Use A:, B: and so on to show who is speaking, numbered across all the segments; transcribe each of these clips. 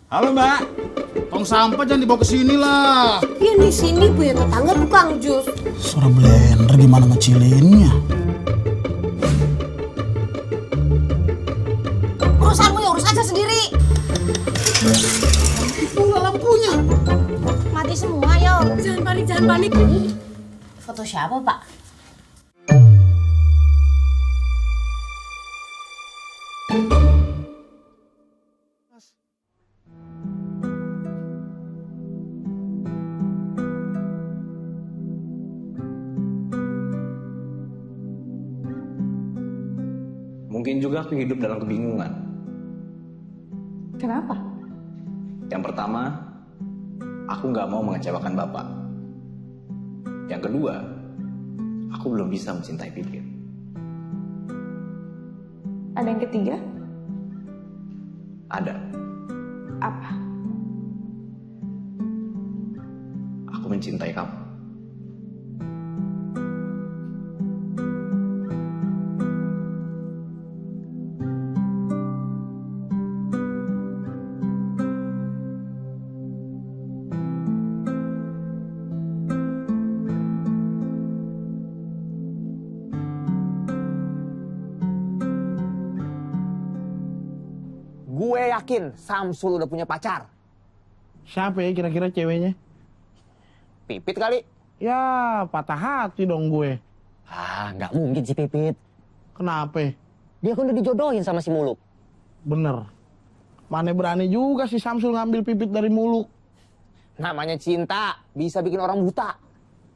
A: Halo Mbak, tong sampah jangan dibawa ke sini lah.
B: Ya di sini punya tetangga tukang jus.
A: Suara blender gimana ngecilinnya?
B: Urusanmu ya urus aja sendiri.
A: Itu nggak lampunya.
B: Mati semua yo.
C: Jangan panik, jangan panik.
B: Foto siapa Pak?
D: Mungkin juga aku hidup dalam kebingungan.
C: Kenapa?
D: Yang pertama, aku nggak mau mengecewakan Bapak. Yang kedua, aku belum bisa mencintai Pipit.
C: Ada yang ketiga?
D: Ada,
C: Apa?
D: aku mencintai kamu.
E: Gue yakin Samsul udah punya pacar.
A: Siapa ya kira-kira ceweknya?
E: Pipit kali.
A: Ya patah hati dong gue.
F: Ah, nggak mungkin si Pipit.
A: Kenapa?
F: Dia kan udah dijodohin sama si Muluk.
A: Bener. Mana berani juga si Samsul ngambil Pipit dari Muluk.
E: Namanya cinta bisa bikin orang buta.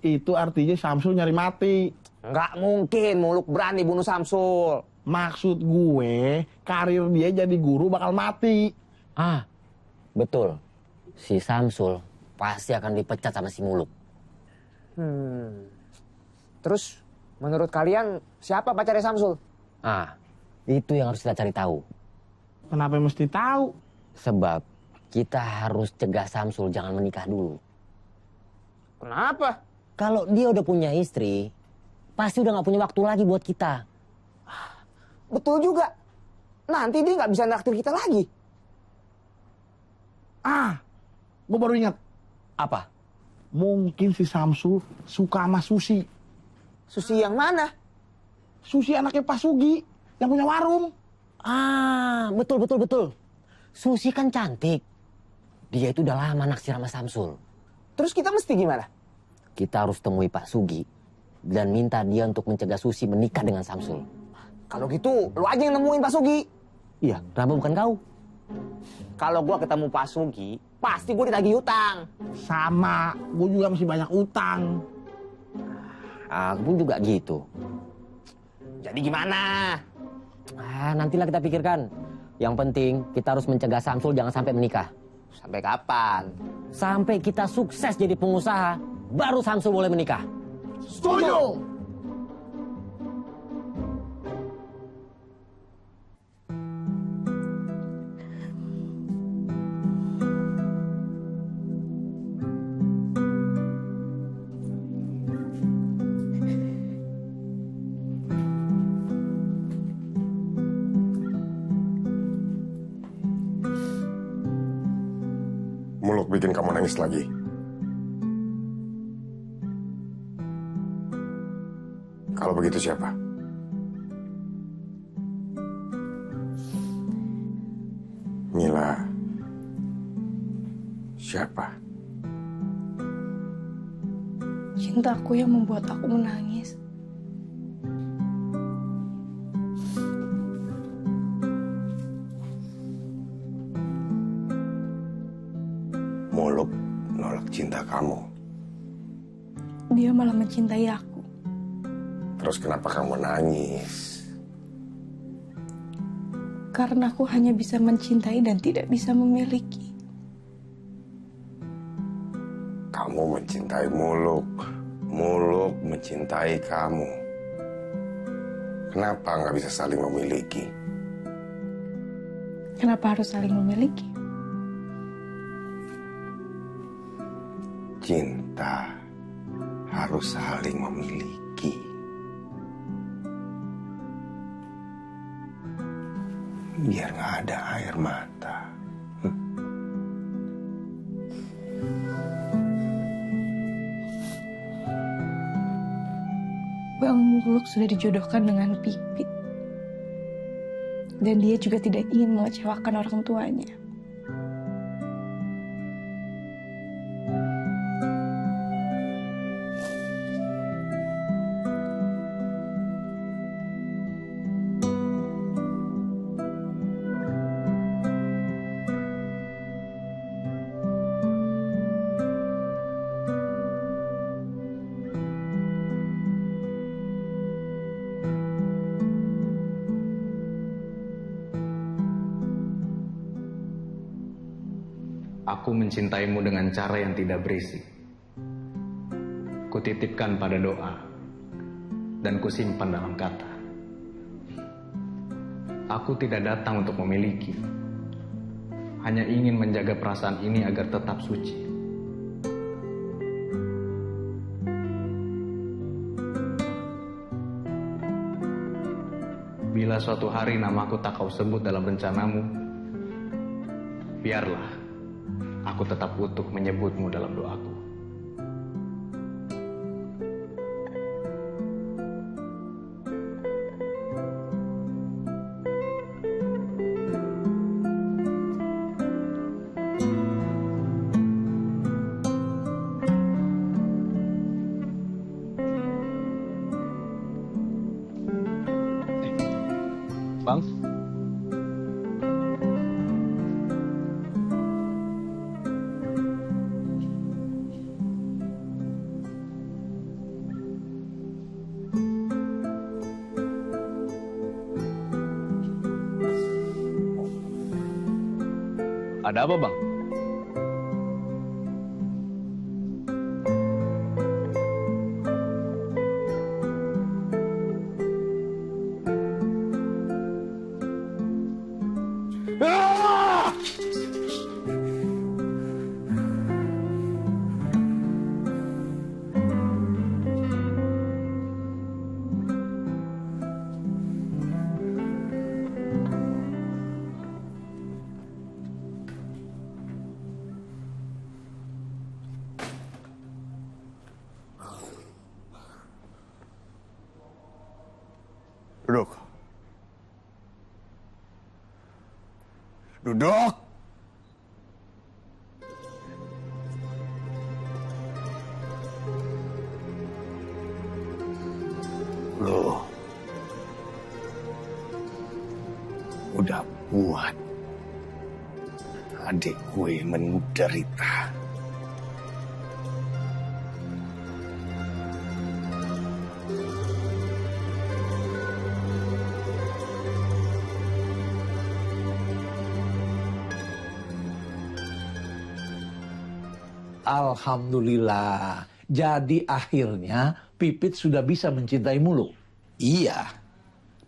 A: Itu artinya Samsul nyari mati.
E: Nggak mungkin Muluk berani bunuh Samsul.
A: Maksud gue, karir dia jadi guru bakal mati.
F: Ah, betul. Si Samsul pasti akan dipecat sama si Muluk.
E: Terus menurut kalian siapa pacarnya Samsul?
F: Ah, itu yang harus kita cari tahu.
A: Kenapa mesti tahu?
F: Sebab kita harus cegah Samsul jangan menikah dulu.
E: Kenapa?
F: Kalau dia udah punya istri, pasti udah nggak punya waktu lagi buat kita.
E: Betul juga. Nanti dia nggak bisa naktir kita lagi.
A: Ah, gue baru ingat.
F: Apa?
A: Mungkin si Samsul suka sama Susi.
E: Susi yang mana?
A: Susi anaknya Pak Sugi yang punya warung.
F: Ah, betul. Susi kan cantik. Dia itu udah lama naksir sama Samsul.
E: Terus kita mesti gimana?
F: Kita harus temui Pak Sugi dan minta dia untuk mencegah Susi menikah dengan Samsul.
E: Kalau gitu, lu aja yang nemuin Pak Sugi.
F: Iya, kenapa bukan kau?
E: Kalau gua ketemu Pak Sugi, pasti gua ditagih utang.
A: Sama, gue juga masih banyak utang.
F: Aku pun juga gitu.
E: Jadi gimana?
F: Ah, nantilah kita pikirkan. Yang penting kita harus mencegah Samsul jangan sampai menikah.
E: Sampai kapan?
F: Sampai kita sukses jadi pengusaha, baru Samsul boleh menikah.
A: Setuju.
G: Muluk bikin kamu nangis lagi. Kalau begitu siapa? Mila. Siapa?
C: Cintaku yang membuat aku menangis.
G: Muluk nolak cinta kamu.
C: Dia malah mencintai aku.
G: Terus kenapa kamu nangis?
C: Karena aku hanya bisa mencintai dan tidak bisa memiliki.
G: Kamu mencintai Muluk. Muluk mencintai kamu. Kenapa nggak bisa saling memiliki?
C: Kenapa harus saling memiliki?
G: Cinta harus saling memiliki. Biar nggak ada air mata.
C: Muluk sudah dijodohkan dengan Pipit. Dan dia juga tidak ingin mengecewakan orang tuanya.
D: Aku mencintaimu dengan cara yang tidak berisi. Kutitipkan pada doa dan kusimpan dalam kata. Aku tidak datang untuk memiliki, hanya ingin menjaga perasaan ini agar tetap suci. Bila suatu hari namaku tak kau sebut dalam rencanamu, biarlah aku tetap utuh menyebutmu dalam doaku. Bang? Ada apa, Bang?
G: Duduk. Duduk. Loh. Udah buat adik gue menderita.
H: Alhamdulillah. Jadi akhirnya Pipit sudah bisa mencintai Muluk.
I: Iya.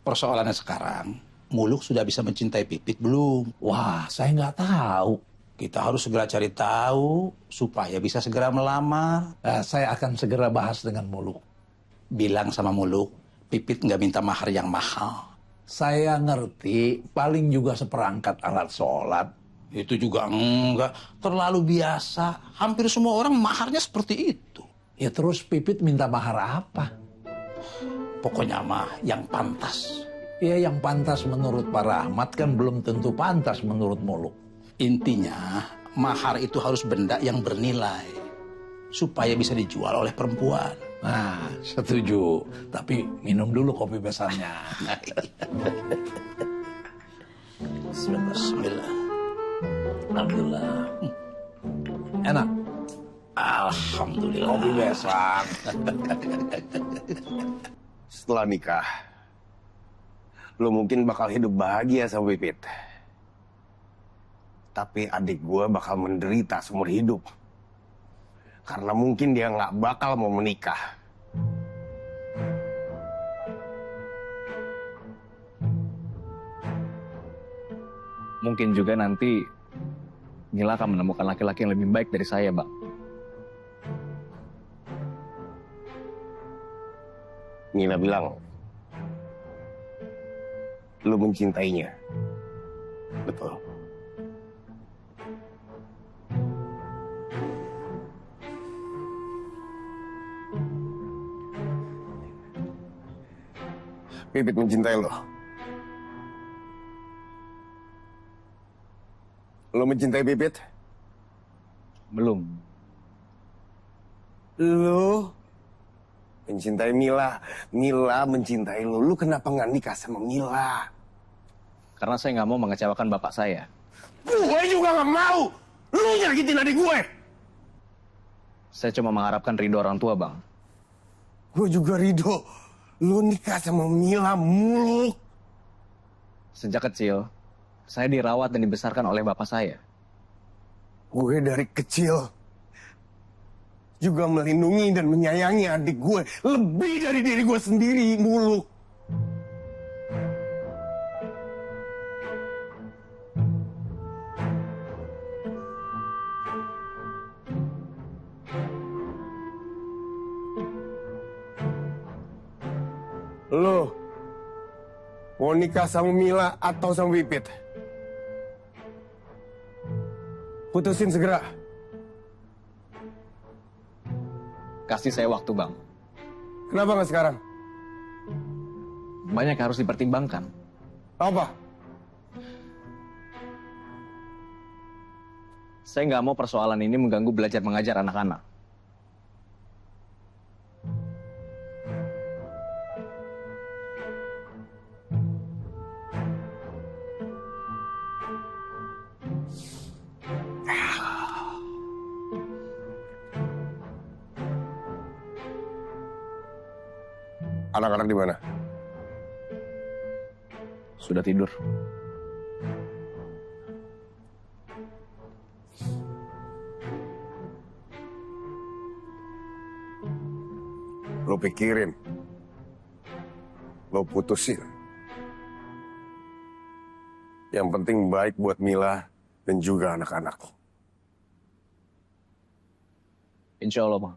I: Persoalannya sekarang, Muluk sudah bisa mencintai Pipit belum?
H: Wah, saya nggak tahu.
I: Kita harus segera cari tahu supaya bisa segera melamar.
H: Saya akan segera bahas dengan Muluk.
I: Bilang sama Muluk, Pipit nggak minta mahar yang mahal.
H: Saya ngerti, paling juga seperangkat alat sholat.
I: Itu juga enggak, terlalu biasa. Hampir semua orang maharnya seperti itu.
H: Ya terus Pipit minta mahar apa?
I: Pokoknya mah yang pantas.
H: Ya yang pantas menurut Pak Rahmat kan belum tentu pantas menurut Muluk.
I: Intinya, mahar itu harus benda yang bernilai. Supaya bisa dijual oleh perempuan.
H: Nah, setuju. Tapi minum dulu kopi besannya.
I: Bismillah.
H: Alhamdulillah. Enak.
I: Alhamdulillah.
G: Kopi besan. Setelah nikah, lo mungkin bakal hidup bahagia sama Pipit. Tapi adik gue bakal menderita seumur hidup. Karena mungkin dia nggak bakal mau menikah.
D: Mungkin juga nanti Nila akan menemukan laki-laki yang lebih baik dari saya, Bang.
G: Nila bilang, lo mencintainya. Betul. Pipit mencintai lo. Lo mencintai Pipit?
D: Belum.
G: Lo mencintai Mila. Mila mencintai lo. Lo kenapa nggak nikah sama Mila?
D: Karena saya nggak mau mengecewakan bapak saya.
G: Gue juga nggak mau. Lo nyakitin adik gue.
D: Saya cuma mengharapkan ridho orang tua, Bang.
G: Gue juga ridho. Lo nikah sama Mila mulu.
D: Sejak kecil, saya dirawat dan dibesarkan oleh bapak saya.
G: Gue dari kecil juga melindungi dan menyayangi adik gue lebih dari diri gue sendiri mulu. Lo mau nikah sama Mila atau sama Pipit? Putusin segera.
D: Kasih saya waktu, Bang.
G: Kenapa nggak sekarang?
D: Banyak yang harus dipertimbangkan.
G: Apa?
D: Saya nggak mau persoalan ini mengganggu belajar mengajar anak-anak.
G: Anak-anak di mana?
D: Sudah tidur.
G: Lo pikirin. Lo putusin. Yang penting baik buat Mila dan juga anak-anak.
D: Insya Allah, Bang.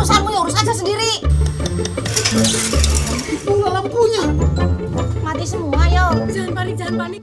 B: Urusanmu ya urus aja sendiri.
I: Itu lampunya.
B: Mati semua, yo.
C: Jangan panik, jangan panik.